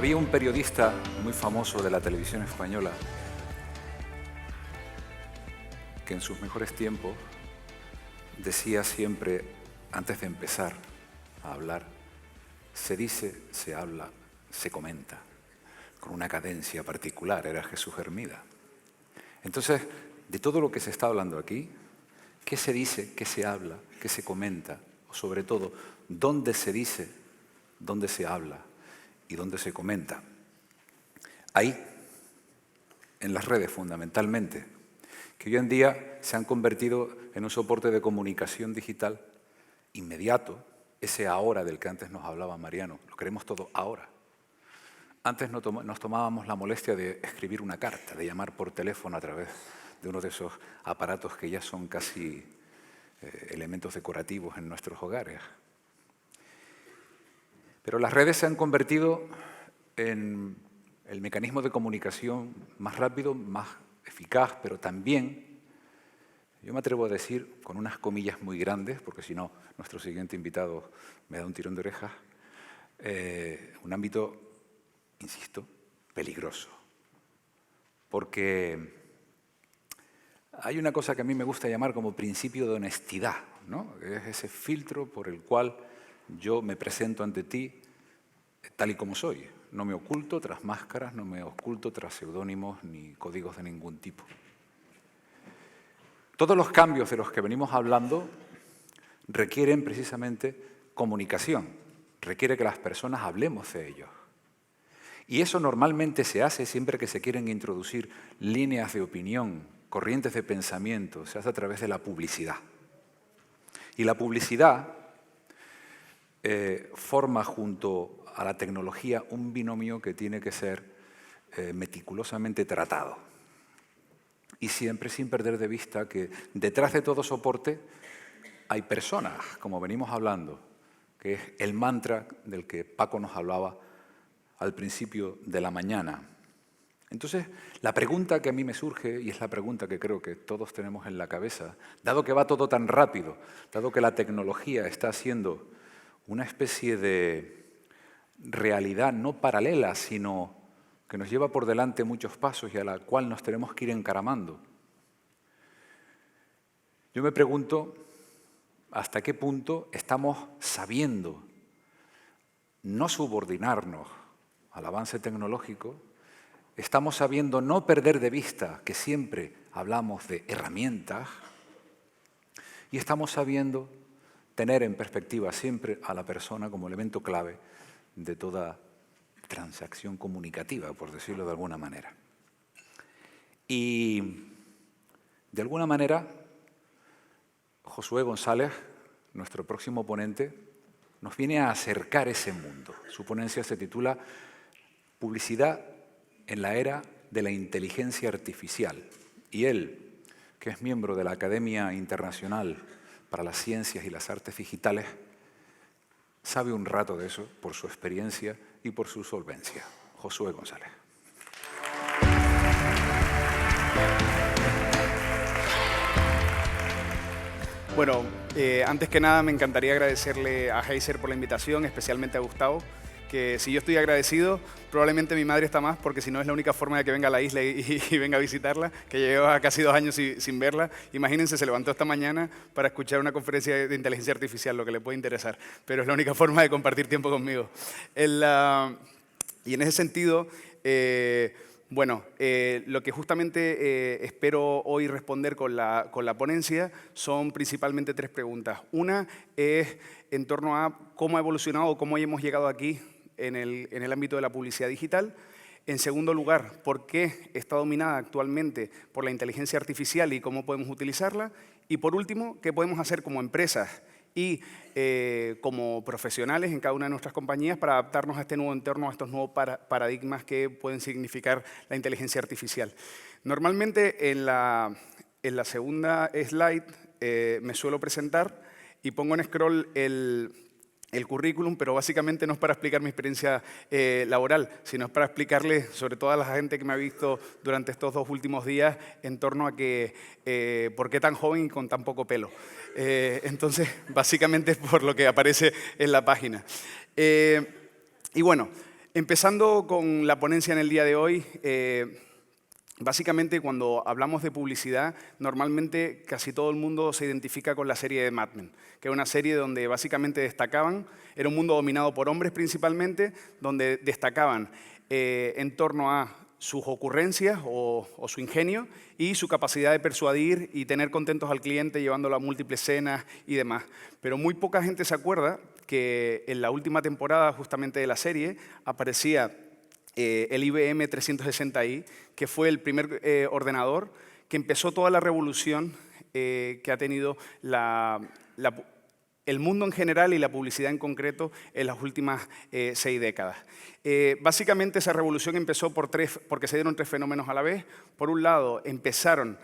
Había un periodista muy famoso de la televisión española que en sus mejores tiempos decía siempre, antes de empezar a hablar, se dice, se habla, se comenta, con una cadencia particular, era Jesús Hermida. Entonces, de todo lo que se está hablando aquí, ¿qué se dice, qué se habla, qué se comenta? O sobre todo, ¿dónde se dice, dónde se habla y dónde se comenta? Ahí, en las redes fundamentalmente, que hoy en día se han convertido en un soporte de comunicación digital inmediato, ese ahora del que antes nos hablaba Mariano, lo queremos todo ahora. Antes nos tomábamos la molestia de escribir una carta, de llamar por teléfono a través de uno de esos aparatos que ya son casi elementos decorativos en nuestros hogares. Pero las redes se han convertido en el mecanismo de comunicación más rápido, más eficaz, pero también, yo me atrevo a decir, con unas comillas muy grandes, porque si no, nuestro siguiente invitado me da un tirón de orejas, un ámbito, insisto, peligroso. Porque hay una cosa que a mí me gusta llamar como principio de honestidad, ¿no? Es ese filtro por el cual yo me presento ante ti tal y como soy. No me oculto tras máscaras, no me oculto tras seudónimos ni códigos de ningún tipo. Todos los cambios de los que venimos hablando requieren precisamente comunicación, requiere que las personas hablemos de ellos. Y eso normalmente se hace siempre que se quieren introducir líneas de opinión, corrientes de pensamiento, se hace a través de la publicidad. Y la publicidad forma junto a la tecnología un binomio que tiene que ser meticulosamente tratado. Y siempre sin perder de vista que detrás de todo soporte hay personas, como venimos hablando, que es el mantra del que Paco nos hablaba al principio de la mañana. Entonces, la pregunta que a mí me surge, y es la pregunta que creo que todos tenemos en la cabeza, dado que va todo tan rápido, dado que la tecnología está haciendo una especie de realidad no paralela, sino que nos lleva por delante muchos pasos y a la cual nos tenemos que ir encaramando. Yo me pregunto hasta qué punto estamos sabiendo no subordinarnos al avance tecnológico, estamos sabiendo no perder de vista que siempre hablamos de herramientas y estamos sabiendo tener en perspectiva siempre a la persona como elemento clave de toda transacción comunicativa, por decirlo de alguna manera. Y de alguna manera, Josué González, nuestro próximo ponente, nos viene a acercar ese mundo. Su ponencia se titula Publicidad en la era de la inteligencia artificial. Y él, que es miembro de la Academia Internacional para las Ciencias y las Artes Digitales, sabe un rato de eso por su experiencia y por su solvencia. Josué González. Bueno, antes que nada me encantaría agradecerle a Heiser por la invitación, especialmente a Gustavo, que si yo estoy agradecido, probablemente mi madre está más, porque si no es la única forma de que venga a la isla y venga a visitarla, que lleva casi 2 años sin verla. Imagínense, se levantó esta mañana para escuchar una conferencia de inteligencia artificial, lo que le puede interesar, pero es la única forma de compartir tiempo conmigo. Y en ese sentido, lo que justamente espero hoy responder con la ponencia son principalmente 3 preguntas. Una es en torno a cómo ha evolucionado o cómo hemos llegado aquí en el ámbito de la publicidad digital. En segundo lugar, ¿por qué está dominada actualmente por la inteligencia artificial y cómo podemos utilizarla? Y por último, ¿qué podemos hacer como empresas y como profesionales en cada una de nuestras compañías para adaptarnos a este nuevo entorno, a estos nuevos paradigmas que pueden significar la inteligencia artificial? Normalmente en la segunda slide me suelo presentar y pongo en scroll el currículum, pero básicamente no es para explicar mi experiencia laboral, sino es para explicarle, sobre todo a la gente que me ha visto durante estos 2 últimos días, en torno a que por qué tan joven y con tan poco pelo. Entonces, básicamente es por lo que aparece en la página. Y bueno, Empezando con la ponencia en el día de hoy, básicamente cuando hablamos de publicidad, normalmente casi todo el mundo se identifica con la serie de Mad Men, que es una serie donde básicamente destacaban, era un mundo dominado por hombres principalmente, donde destacaban en torno a sus ocurrencias o su ingenio y su capacidad de persuadir y tener contentos al cliente llevándolo a múltiples cenas y demás. Pero muy poca gente se acuerda que en la última temporada justamente de la serie aparecía el IBM 360i, que fue el primer ordenador que empezó toda la revolución que ha tenido el mundo en general y la publicidad en concreto en las últimas 6 décadas. Básicamente esa revolución empezó porque se dieron 3 fenómenos a la vez. Por un lado, empezaron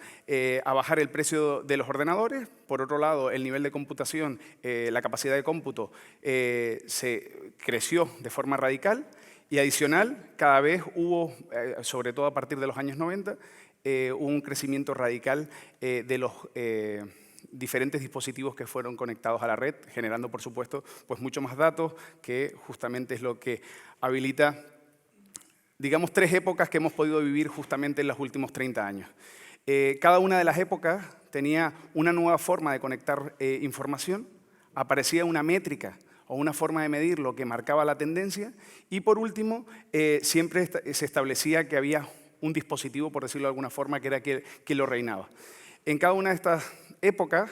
a bajar el precio de los ordenadores. Por otro lado, el nivel de computación, la capacidad de cómputo, se creció de forma radical. Y adicional, cada vez hubo, sobre todo a partir de los años 90, un crecimiento radical de los diferentes dispositivos que fueron conectados a la red, generando, por supuesto, pues mucho más datos, que justamente es lo que habilita, digamos, 3 épocas que hemos podido vivir justamente en los últimos 30 años. Cada una de las épocas tenía una nueva forma de conectar información, aparecía una métrica o una forma de medir lo que marcaba la tendencia, y por último, siempre se establecía que había un dispositivo, por decirlo de alguna forma, que era quien lo reinaba. En cada una de estas épocas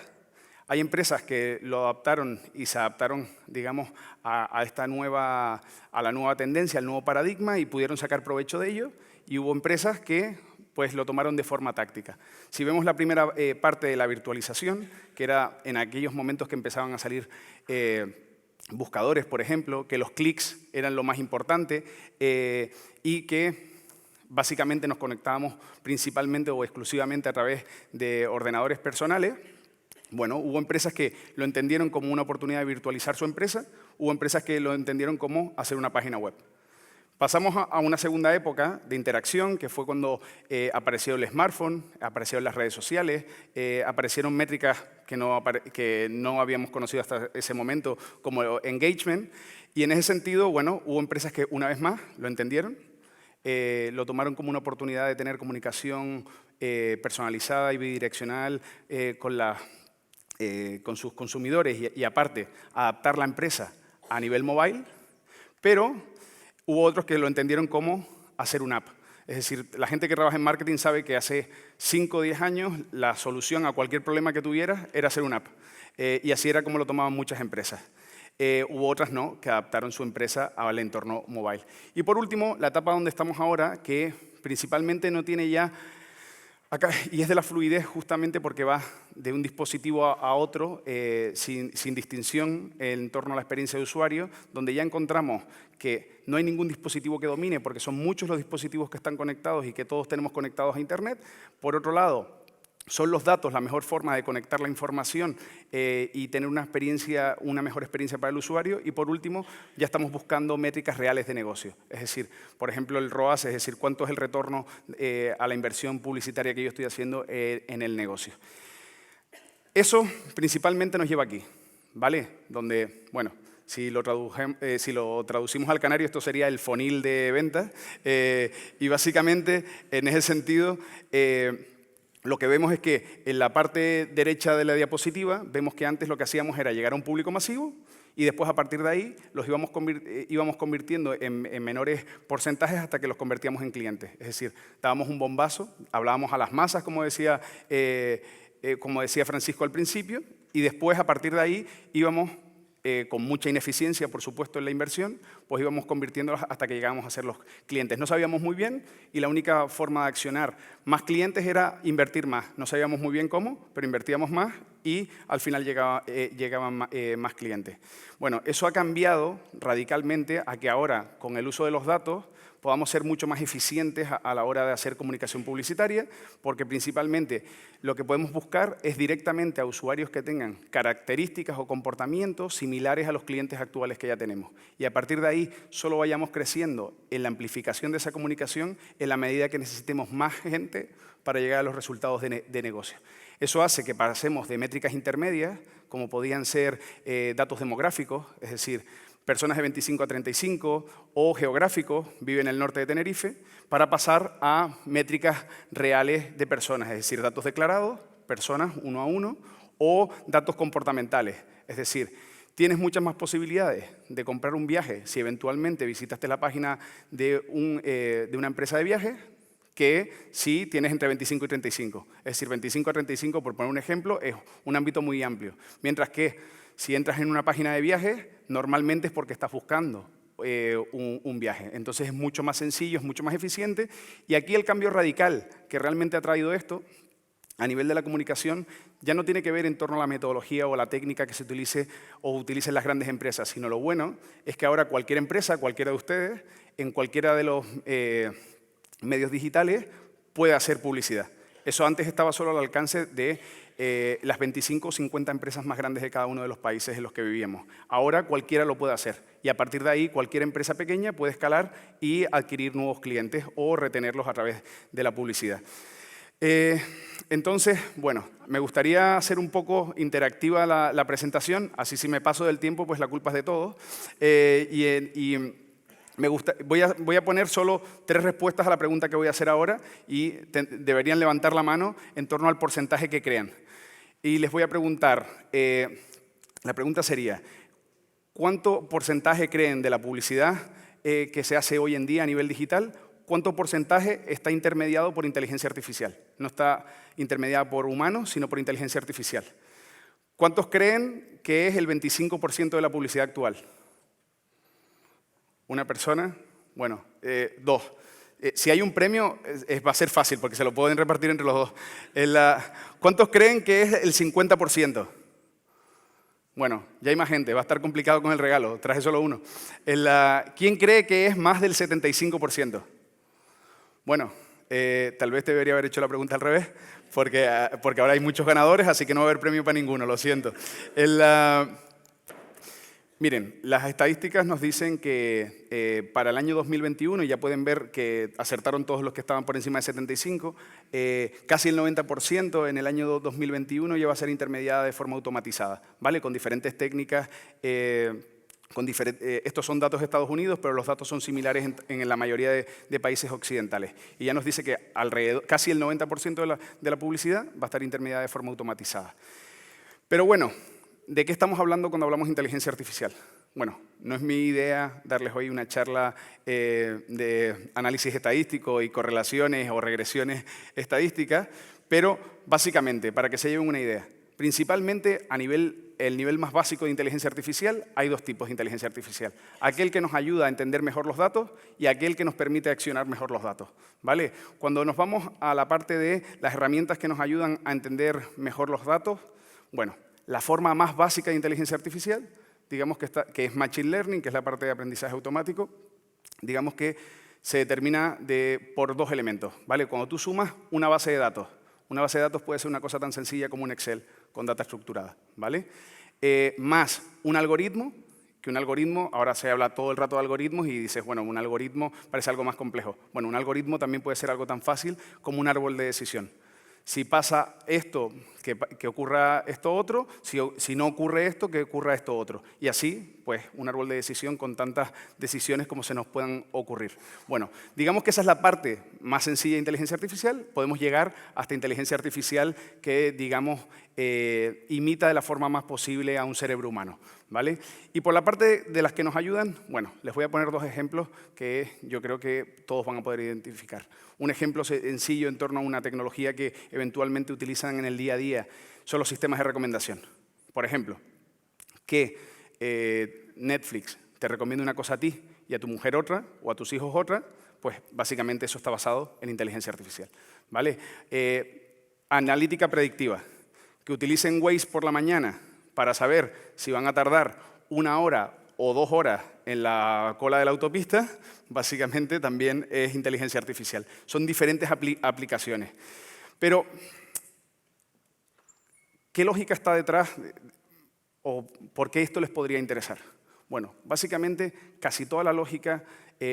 hay empresas que lo adaptaron y se adaptaron, digamos, a la nueva tendencia, al nuevo paradigma, y pudieron sacar provecho de ello, y hubo empresas que pues lo tomaron de forma táctica. Si vemos la primera parte de la virtualización, que era en aquellos momentos que empezaban a salir buscadores, por ejemplo, que los clics eran lo más importante y que básicamente nos conectábamos principalmente o exclusivamente a través de ordenadores personales. Bueno, hubo empresas que lo entendieron como una oportunidad de virtualizar su empresa, hubo empresas que lo entendieron como hacer una página web. Pasamos a una segunda época de interacción, que fue cuando apareció el smartphone, aparecieron las redes sociales, aparecieron métricas que no habíamos conocido hasta ese momento, como engagement. Y en ese sentido, bueno, hubo empresas que una vez más lo entendieron, lo tomaron como una oportunidad de tener comunicación personalizada y bidireccional con sus consumidores y aparte, adaptar la empresa a nivel mobile, pero hubo otros que lo entendieron como hacer una app. Es decir, la gente que trabaja en marketing sabe que hace 5 o 10 años la solución a cualquier problema que tuvieras era hacer una app. Y así era como lo tomaban muchas empresas. Hubo otras no, que adaptaron su empresa al entorno mobile. Y por último, la etapa donde estamos ahora, que principalmente no tiene ya acá, y es de la fluidez justamente porque va de un dispositivo a otro sin distinción en torno a la experiencia de usuario, donde ya encontramos que no hay ningún dispositivo que domine porque son muchos los dispositivos que están conectados y que todos tenemos conectados a Internet. Por otro lado, son los datos la mejor forma de conectar la información y tener una mejor experiencia para el usuario. Y por último, ya estamos buscando métricas reales de negocio. Es decir, por ejemplo, el ROAS, es decir, cuánto es el retorno a la inversión publicitaria que yo estoy haciendo en el negocio. Eso principalmente nos lleva aquí, ¿vale? Donde, bueno, si lo traducimos al canario, esto sería el fonil de ventas. Y básicamente, en ese sentido, lo que vemos es que en la parte derecha de la diapositiva vemos que antes lo que hacíamos era llegar a un público masivo y después a partir de ahí los íbamos convirtiendo en menores porcentajes hasta que los convertíamos en clientes. Es decir, dábamos un bombazo, hablábamos a las masas, como decía Francisco al principio, y después a partir de ahí íbamos con mucha ineficiencia, por supuesto, en la inversión, pues íbamos convirtiéndolos hasta que llegábamos a ser los clientes. No sabíamos muy bien y la única forma de accionar más clientes era invertir más. No sabíamos muy bien cómo, pero invertíamos más y al final llegaban más clientes. Bueno, eso ha cambiado radicalmente a que ahora, con el uso de los datos, podamos ser mucho más eficientes a la hora de hacer comunicación publicitaria, porque principalmente lo que podemos buscar es directamente a usuarios que tengan características o comportamientos similares a los clientes actuales que ya tenemos. Y a partir de ahí solo vayamos creciendo en la amplificación de esa comunicación en la medida que necesitemos más gente para llegar a los resultados de negocio. Eso hace que pasemos de métricas intermedias, como podían ser datos demográficos, es decir, personas de 25 a 35 o geográficos, vive en el norte de Tenerife, para pasar a métricas reales de personas, es decir, datos declarados, personas uno a uno, o datos comportamentales, es decir, tienes muchas más posibilidades de comprar un viaje si eventualmente visitaste la página de una empresa de viajes que si tienes entre 25 y 35. Es decir, 25 a 35, por poner un ejemplo, es un ámbito muy amplio. Mientras que si entras en una página de viajes, normalmente es porque estás buscando un viaje. Entonces es mucho más sencillo, es mucho más eficiente. Y aquí el cambio radical que realmente ha traído esto, a nivel de la comunicación, ya no tiene que ver en torno a la metodología o la técnica que se utilice o utilicen las grandes empresas, sino lo bueno es que ahora cualquier empresa, cualquiera de ustedes, en cualquiera de los medios digitales, puede hacer publicidad. Eso antes estaba solo al alcance de las 25 o 50 empresas más grandes de cada uno de los países en los que vivíamos. Ahora cualquiera lo puede hacer y a partir de ahí cualquier empresa pequeña puede escalar y adquirir nuevos clientes o retenerlos a través de la publicidad. Entonces, bueno, me gustaría hacer un poco interactiva la presentación, así si me paso del tiempo, pues la culpa es de todos. Voy a poner solo 3 respuestas a la pregunta que voy a hacer ahora y deberían levantar la mano en torno al porcentaje que crean. Y les voy a preguntar, la pregunta sería, ¿cuánto porcentaje creen de la publicidad que se hace hoy en día a nivel digital? ¿Cuánto porcentaje está intermediado por inteligencia artificial? No está intermediada por humanos, sino por inteligencia artificial. ¿Cuántos creen que es el 25% de la publicidad actual? ¿Una persona? Bueno, 2. Si hay un premio, va a ser fácil, porque se lo pueden repartir entre los 2. ¿Cuántos creen que es el 50%? Bueno, ya hay más gente, va a estar complicado con el regalo, traje solo uno. ¿Quién cree que es más del 75%? Bueno, tal vez debería haber hecho la pregunta al revés, porque ahora hay muchos ganadores, así que no va a haber premio para ninguno, lo siento. Miren, las estadísticas nos dicen que para el año 2021, ya pueden ver que acertaron todos los que estaban por encima de 75, casi el 90% en el año 2021 ya va a ser intermediada de forma automatizada, ¿vale? Con diferentes técnicas. Estos son datos de Estados Unidos, pero los datos son similares en la mayoría de países occidentales. Y ya nos dice que casi el 90% de la publicidad va a estar intermediada de forma automatizada. Pero bueno, ¿de qué estamos hablando cuando hablamos de inteligencia artificial? Bueno, no es mi idea darles hoy una charla de análisis estadístico y correlaciones o regresiones estadísticas, pero básicamente, para que se lleven una idea, principalmente el nivel más básico de inteligencia artificial, hay 2 tipos de inteligencia artificial. Aquel que nos ayuda a entender mejor los datos y aquel que nos permite accionar mejor los datos, ¿vale? Cuando nos vamos a la parte de las herramientas que nos ayudan a entender mejor los datos, bueno, la forma más básica de inteligencia artificial, digamos que es Machine Learning, que es la parte de aprendizaje automático, digamos que se determina por 2 elementos, ¿vale? Cuando tú sumas una base de datos puede ser una cosa tan sencilla como un Excel con data estructurada, ¿vale? Más un algoritmo, que un algoritmo, ahora se habla todo el rato de algoritmos y dices, bueno, un algoritmo parece algo más complejo. Bueno, un algoritmo también puede ser algo tan fácil como un árbol de decisión. Si pasa esto, que ocurra esto otro, si no ocurre esto, que ocurra esto otro. Y así, pues, un árbol de decisión con tantas decisiones como se nos puedan ocurrir. Bueno, digamos que esa es la parte más sencilla de inteligencia artificial. Podemos llegar hasta inteligencia artificial que, digamos, imita de la forma más posible a un cerebro humano, ¿vale? Y por la parte de las que nos ayudan, bueno, les voy a poner 2 ejemplos que yo creo que todos van a poder identificar. Un ejemplo sencillo en torno a una tecnología que eventualmente utilizan en el día a día son los sistemas de recomendación. Por ejemplo, que Netflix te recomienda una cosa a ti y a tu mujer otra, o a tus hijos otra, pues básicamente eso está basado en inteligencia artificial, ¿vale? Analítica predictiva, que utilicen Waze por la mañana para saber si van a tardar 1 hora o 2 horas en la cola de la autopista, básicamente también es inteligencia artificial. Son diferentes aplicaciones. Pero, ¿qué lógica está detrás o por qué esto les podría interesar? Bueno, básicamente casi toda la lógica,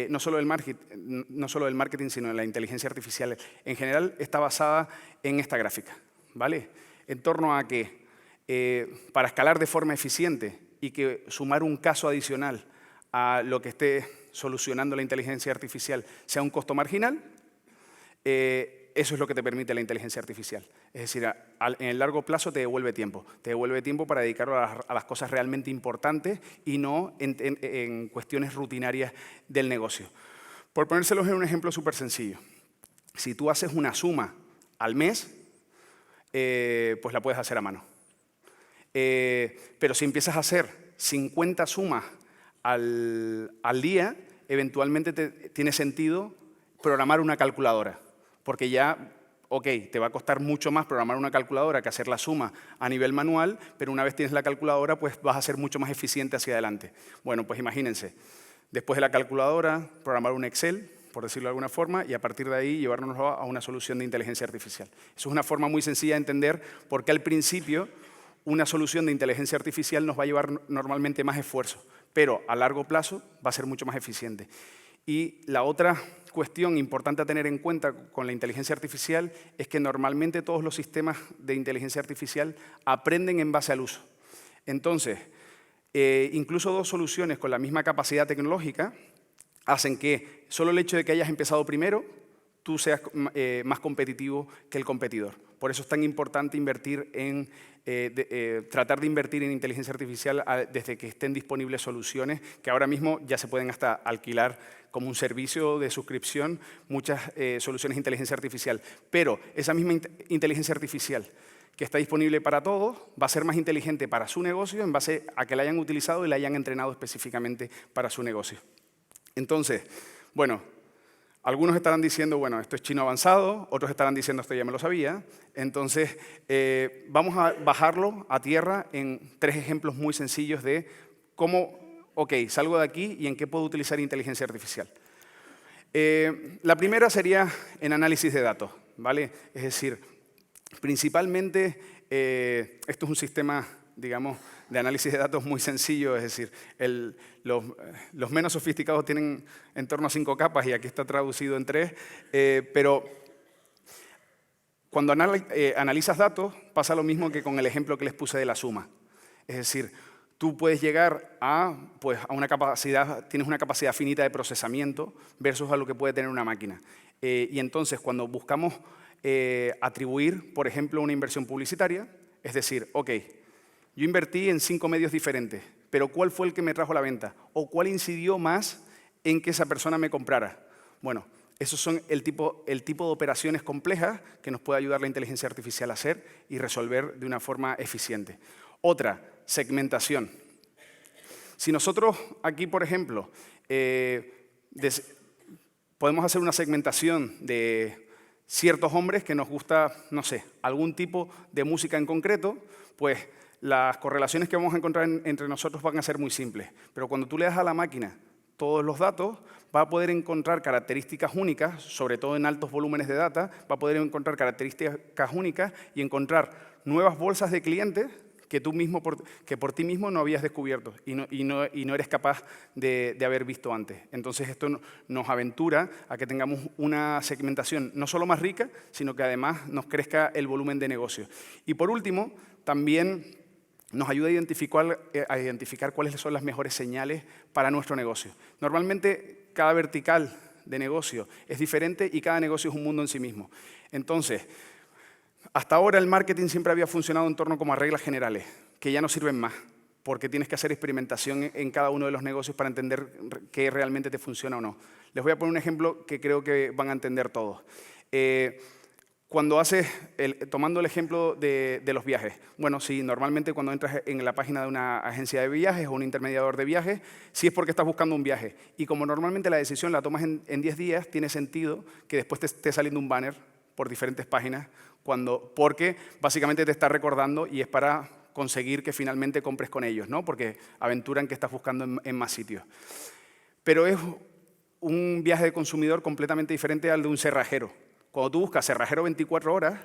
no solo del marketing, sino de la inteligencia artificial en general, está basada en esta gráfica, ¿vale? En torno a que para escalar de forma eficiente y que sumar un caso adicional a lo que esté solucionando la inteligencia artificial sea un costo marginal, eso es lo que te permite la inteligencia artificial. Es decir, en el largo plazo te devuelve tiempo. Te devuelve tiempo para dedicarlo a las cosas realmente importantes y no en cuestiones rutinarias del negocio. Por ponérselos en un ejemplo súper sencillo. Si tú haces una suma al mes, pues la puedes hacer a mano. Pero si empiezas a hacer 50 sumas al día, eventualmente tiene sentido programar una calculadora. Porque ya, ok, te va a costar mucho más programar una calculadora que hacer la suma a nivel manual, pero una vez tienes la calculadora, pues vas a ser mucho más eficiente hacia adelante. Bueno, pues imagínense, después de la calculadora, programar un Excel, por decirlo de alguna forma, y a partir de ahí llevárnoslo a una solución de inteligencia artificial. Eso es una forma muy sencilla de entender por qué al principio una solución de inteligencia artificial nos va a llevar normalmente más esfuerzo, pero a largo plazo va a ser mucho más eficiente. Y la otra cuestión importante a tener en cuenta con la inteligencia artificial es que normalmente todos los sistemas de inteligencia artificial aprenden en base al uso. Entonces, incluso dos soluciones con la misma capacidad tecnológica hacen que solo el hecho de que hayas empezado primero, tú seas más competitivo que el competidor. Por eso es tan importante invertir tratar de invertir en inteligencia artificial desde que estén disponibles soluciones que ahora mismo ya se pueden hasta alquilar como un servicio de suscripción, muchas soluciones de inteligencia artificial. Pero esa misma inteligencia artificial que está disponible para todos va a ser más inteligente para su negocio en base a que la hayan utilizado y la hayan entrenado específicamente para su negocio. Entonces, bueno, algunos estarán diciendo, bueno, esto es chino avanzado, otros estarán diciendo, esto ya me lo sabía. Entonces, vamos a bajarlo a tierra en 3 ejemplos muy sencillos de cómo, ok, salgo de aquí y en qué puedo utilizar inteligencia artificial. La primera sería en análisis de datos, ¿vale? Es decir, principalmente, esto es un sistema, digamos, de análisis de datos muy sencillo, es decir, los menos sofisticados tienen en torno a 5 capas y aquí está traducido en 3, pero cuando analizas datos pasa lo mismo que con el ejemplo que les puse de la suma. Es decir, tú puedes llegar a una capacidad, tienes una capacidad finita de procesamiento versus a lo que puede tener una máquina. Y entonces cuando buscamos atribuir, por ejemplo, una inversión publicitaria, es decir, ok, yo invertí en 5 medios diferentes, pero ¿cuál fue el que me trajo la venta? ¿O cuál incidió más en que esa persona me comprara? Bueno, esos son el tipo de operaciones complejas que nos puede ayudar la inteligencia artificial a hacer y resolver de una forma eficiente. Otra, segmentación. Si nosotros aquí, por ejemplo, podemos hacer una segmentación de ciertos hombres que nos gusta, no sé, algún tipo de música en concreto, pues las correlaciones que vamos a encontrar entre nosotros van a ser muy simples. Pero cuando tú le das a la máquina todos los datos, va a poder encontrar características únicas, sobre todo en altos volúmenes de data, va a poder encontrar características únicas y encontrar nuevas bolsas de clientes que por ti mismo no habías descubierto y no eres capaz de haber visto antes. Entonces esto nos aventura a que tengamos una segmentación no solo más rica, sino que además nos crezca el volumen de negocio. Y por último, también nos ayuda a identificar cuáles son las mejores señales para nuestro negocio. Normalmente, cada vertical de negocio es diferente y cada negocio es un mundo en sí mismo. Entonces, hasta ahora el marketing siempre había funcionado en torno como a reglas generales, que ya no sirven más, porque tienes que hacer experimentación en cada uno de los negocios para entender qué realmente te funciona o no. Les voy a poner un ejemplo que creo que van a entender todos. Tomando el ejemplo de los viajes. Bueno, sí, normalmente cuando entras en la página de una agencia de viajes o un intermediador de viajes, sí es porque estás buscando un viaje. Y como normalmente la decisión la tomas en 10 días, tiene sentido que después te esté saliendo un banner por diferentes páginas, porque básicamente te está recordando y es para conseguir que finalmente compres con ellos, ¿no? Porque aventuran que estás buscando en más sitios. Pero es un viaje de consumidor completamente diferente al de un cerrajero. Cuando tú buscas cerrajero 24 horas,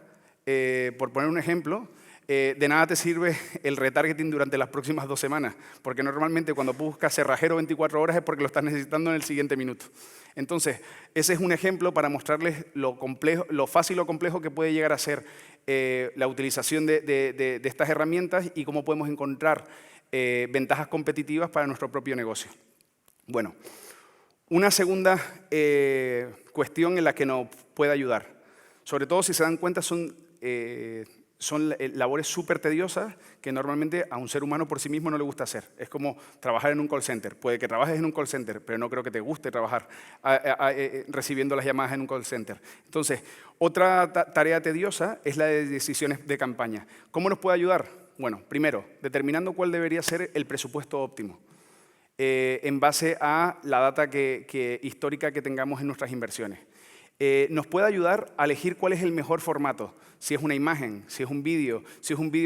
por poner un ejemplo, de nada te sirve el retargeting durante las próximas 2 semanas, porque normalmente cuando buscas cerrajero 24 horas es porque lo estás necesitando en el siguiente minuto. Entonces, ese es un ejemplo para mostrarles lo fácil o complejo que puede llegar a ser la utilización de estas herramientas y cómo podemos encontrar ventajas competitivas para nuestro propio negocio. Bueno, una segunda cuestión en la que nos puede ayudar, sobre todo si se dan cuenta, son labores súper tediosas que normalmente a un ser humano por sí mismo no le gusta hacer. Es como trabajar en un call center. Puede que trabajes en un call center, pero no creo que te guste trabajar recibiendo las llamadas en un call center. Entonces, otra tarea tediosa es la de decisiones de campaña. ¿Cómo nos puede ayudar? Bueno, primero, determinando cuál debería ser el presupuesto óptimo en base a la data histórica que tengamos en nuestras inversiones. Nos puede ayudar a elegir cuál es el mejor formato, si es una imagen, si es un vídeo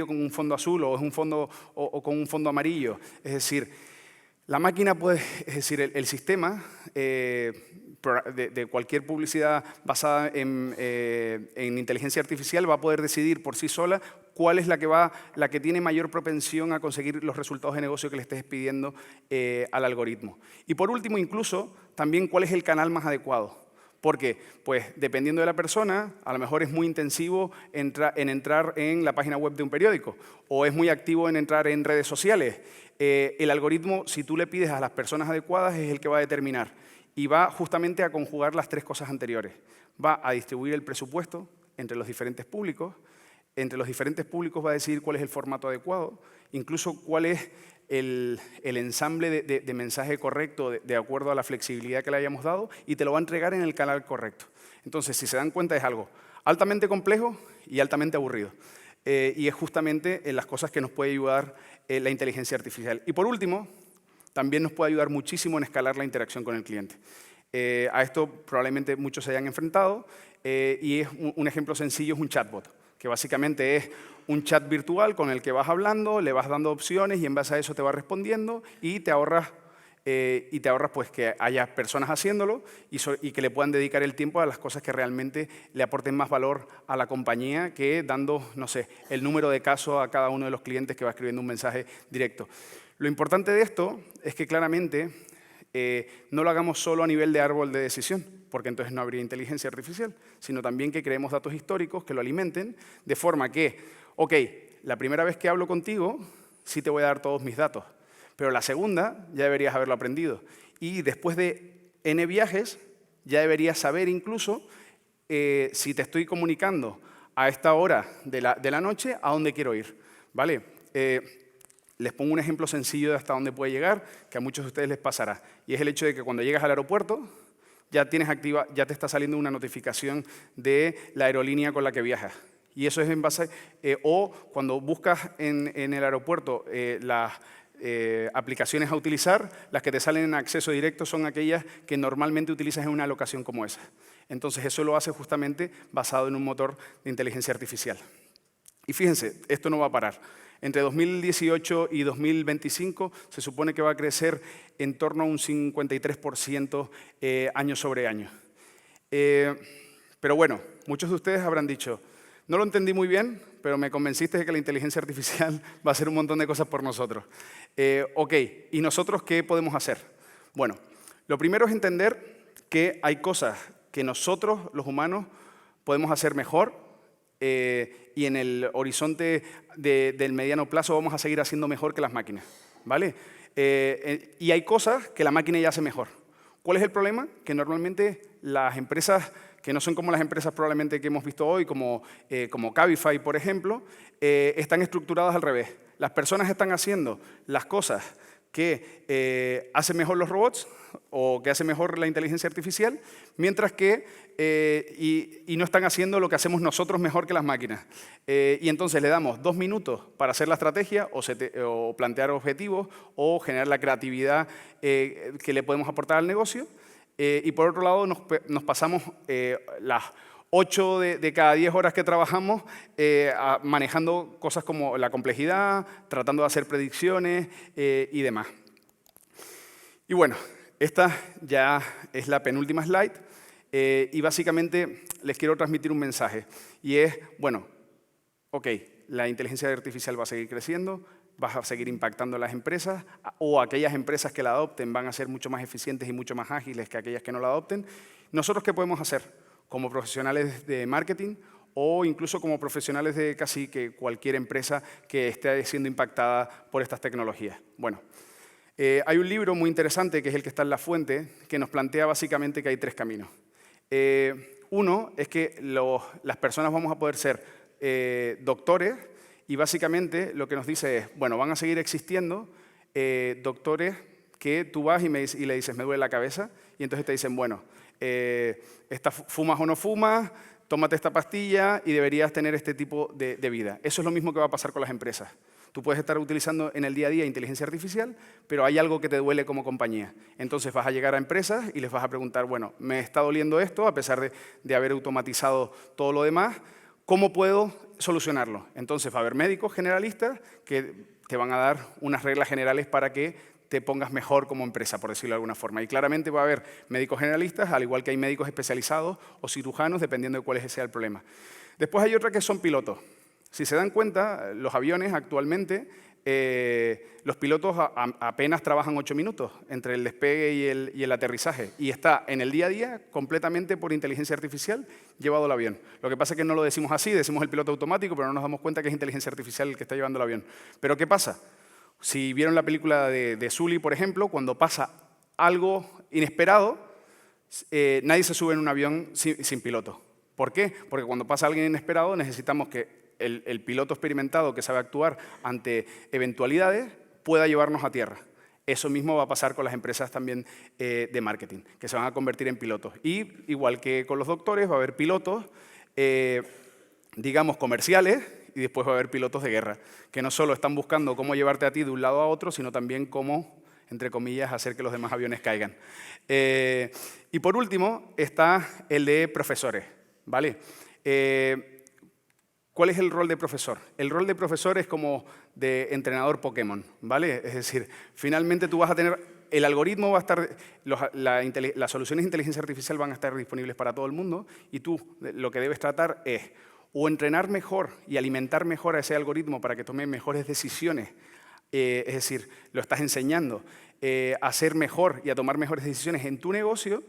con un fondo azul o es un fondo con un fondo amarillo. Es decir, la máquina puede, es decir, el sistema de cualquier publicidad basada en inteligencia artificial va a poder decidir por sí sola cuál es la que tiene mayor propensión a conseguir los resultados de negocio que le estés pidiendo al algoritmo. Y por último, incluso, también cuál es el canal más adecuado. Porque, pues, dependiendo de la persona, a lo mejor es muy intensivo en entrar en la página web de un periódico o es muy activo en entrar en redes sociales. El algoritmo, si tú le pides a las personas adecuadas, es el que va a determinar y va justamente a conjugar las tres cosas anteriores. Va a distribuir el presupuesto entre los diferentes públicos. Entre los diferentes públicos va a decidir cuál es el formato adecuado, incluso cuál es el ensamble de mensaje correcto de acuerdo a la flexibilidad que le hayamos dado y te lo va a entregar en el canal correcto. Entonces, si se dan cuenta, es algo altamente complejo y altamente aburrido. Y es justamente en las cosas que nos puede ayudar la inteligencia artificial. Y por último, también nos puede ayudar muchísimo en escalar la interacción con el cliente. A esto probablemente muchos se hayan enfrentado y es un ejemplo sencillo es un chatbot, que básicamente es un chat virtual con el que vas hablando, le vas dando opciones y en base a eso te va respondiendo y te ahorras pues, que haya personas haciéndolo y que le puedan dedicar el tiempo a las cosas que realmente le aporten más valor a la compañía que dando, no sé, el número de casos a cada uno de los clientes que va escribiendo un mensaje directo. Lo importante de esto es que claramente no lo hagamos solo a nivel de árbol de decisión, porque entonces no habría inteligencia artificial, sino también que creemos datos históricos que lo alimenten, de forma que, ok, la primera vez que hablo contigo, sí te voy a dar todos mis datos, pero la segunda ya deberías haberlo aprendido. Y después de N viajes, ya deberías saber incluso si te estoy comunicando a esta hora de la noche, a dónde quiero ir, ¿vale? Les pongo un ejemplo sencillo de hasta dónde puede llegar, que a muchos de ustedes les pasará. Y es el hecho de que cuando llegas al aeropuerto, ya te está saliendo una notificación de la aerolínea con la que viajas. Y eso es en base, o cuando buscas en el aeropuerto las aplicaciones a utilizar, las que te salen en acceso directo son aquellas que normalmente utilizas en una locación como esa. Entonces eso lo hace justamente basado en un motor de inteligencia artificial. Y fíjense, esto no va a parar. Entre 2018 y 2025 se supone que va a crecer en torno a un 53% año sobre año. Pero bueno, muchos de ustedes habrán dicho, no lo entendí muy bien, pero me convenciste de que la inteligencia artificial va a hacer un montón de cosas por nosotros. Ok, ¿y nosotros qué podemos hacer? Bueno, lo primero es entender que hay cosas que nosotros, los humanos, podemos hacer mejor y en el horizonte del mediano plazo vamos a seguir haciendo mejor que las máquinas, ¿vale? Y hay cosas que la máquina ya hace mejor. ¿Cuál es el problema? Que normalmente las empresas que no son como las empresas probablemente que hemos visto hoy, como Cabify, por ejemplo, están estructuradas al revés. Las personas están haciendo las cosas que hacen mejor los robots o que hace mejor la inteligencia artificial, mientras que y no están haciendo lo que hacemos nosotros mejor que las máquinas. Y entonces le damos 2 minutos para hacer la estrategia o plantear objetivos o generar la creatividad que le podemos aportar al negocio. Y por otro lado nos pasamos las 8 de cada 10 horas que trabajamos manejando cosas como la complejidad, tratando de hacer predicciones y demás. Y bueno, esta ya es la penúltima slide y básicamente les quiero transmitir un mensaje y es, bueno, ok, la inteligencia artificial va a seguir creciendo, va a seguir impactando a las empresas o aquellas empresas que la adopten van a ser mucho más eficientes y mucho más ágiles que aquellas que no la adopten. ¿Nosotros qué podemos hacer como profesionales de marketing o incluso como profesionales de casi que cualquier empresa que esté siendo impactada por estas tecnologías? Bueno, Hay un libro muy interesante, que es el que está en La Fuente, que nos plantea básicamente que hay tres caminos. Uno es que las personas vamos a poder ser doctores y básicamente lo que nos dice es, bueno, van a seguir existiendo doctores que tú vas y le dices, me duele la cabeza, y entonces te dicen, bueno, ¿fumas o no fumas? Tómate esta pastilla y deberías tener este tipo de vida. Eso es lo mismo que va a pasar con las empresas. Tú puedes estar utilizando en el día a día inteligencia artificial, pero hay algo que te duele como compañía. Entonces vas a llegar a empresas y les vas a preguntar, bueno, me está doliendo esto a pesar de haber automatizado todo lo demás, ¿cómo puedo solucionarlo? Entonces va a haber médicos generalistas que te van a dar unas reglas generales para que te pongas mejor como empresa, por decirlo de alguna forma. Y claramente va a haber médicos generalistas, al igual que hay médicos especializados o cirujanos, dependiendo de cuál sea el problema. Después hay otra que son pilotos. Si se dan cuenta, los aviones actualmente, los pilotos apenas trabajan 8 minutos entre el despegue y el aterrizaje. Y está en el día a día completamente por inteligencia artificial llevado el avión. Lo que pasa es que no lo decimos así, decimos el piloto automático, pero no nos damos cuenta que es inteligencia artificial el que está llevando el avión. ¿Pero qué pasa? Si vieron la película de Sully, por ejemplo, cuando pasa algo inesperado, nadie se sube en un avión sin piloto. ¿Por qué? Porque cuando pasa alguien inesperado necesitamos que el piloto experimentado que sabe actuar ante eventualidades pueda llevarnos a tierra. Eso mismo va a pasar con las empresas también de marketing, que se van a convertir en pilotos. Y igual que con los doctores, va a haber pilotos, digamos, comerciales, y después va a haber pilotos de guerra, que no solo están buscando cómo llevarte a ti de un lado a otro, sino también cómo, entre comillas, hacer que los demás aviones caigan. Y por último está el de profesores, ¿vale? ¿Cuál es el rol de profesor? El rol de profesor es como de entrenador Pokémon, ¿vale? Es decir, finalmente tú vas a tener, el algoritmo va a estar, las soluciones de inteligencia artificial van a estar disponibles para todo el mundo y tú lo que debes tratar es o entrenar mejor y alimentar mejor a ese algoritmo para que tome mejores decisiones, es decir, lo estás enseñando a hacer mejor y a tomar mejores decisiones en tu negocio,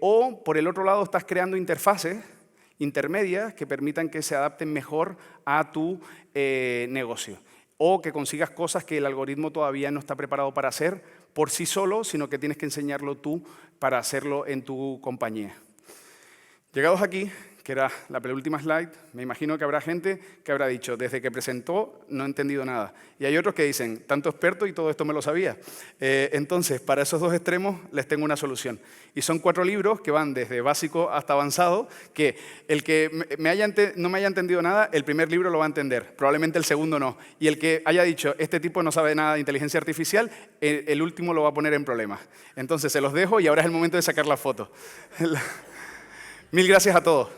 o por el otro lado estás creando interfaces intermedias que permitan que se adapten mejor a tu negocio, o que consigas cosas que el algoritmo todavía no está preparado para hacer por sí solo, sino que tienes que enseñarlo tú para hacerlo en tu compañía. Llegados aquí, que era la penúltima slide, me imagino que habrá gente que habrá dicho, desde que presentó no he entendido nada. Y hay otros que dicen, tanto experto y todo esto me lo sabía. Entonces, para esos dos extremos les tengo una solución. Y son 4 libros que van desde básico hasta avanzado, que el que no me haya entendido nada, el primer libro lo va a entender, probablemente el segundo no. Y el que haya dicho, este tipo no sabe nada de inteligencia artificial, el último lo va a poner en problemas. Entonces, se los dejo y ahora es el momento de sacar la foto. Mil gracias a todos.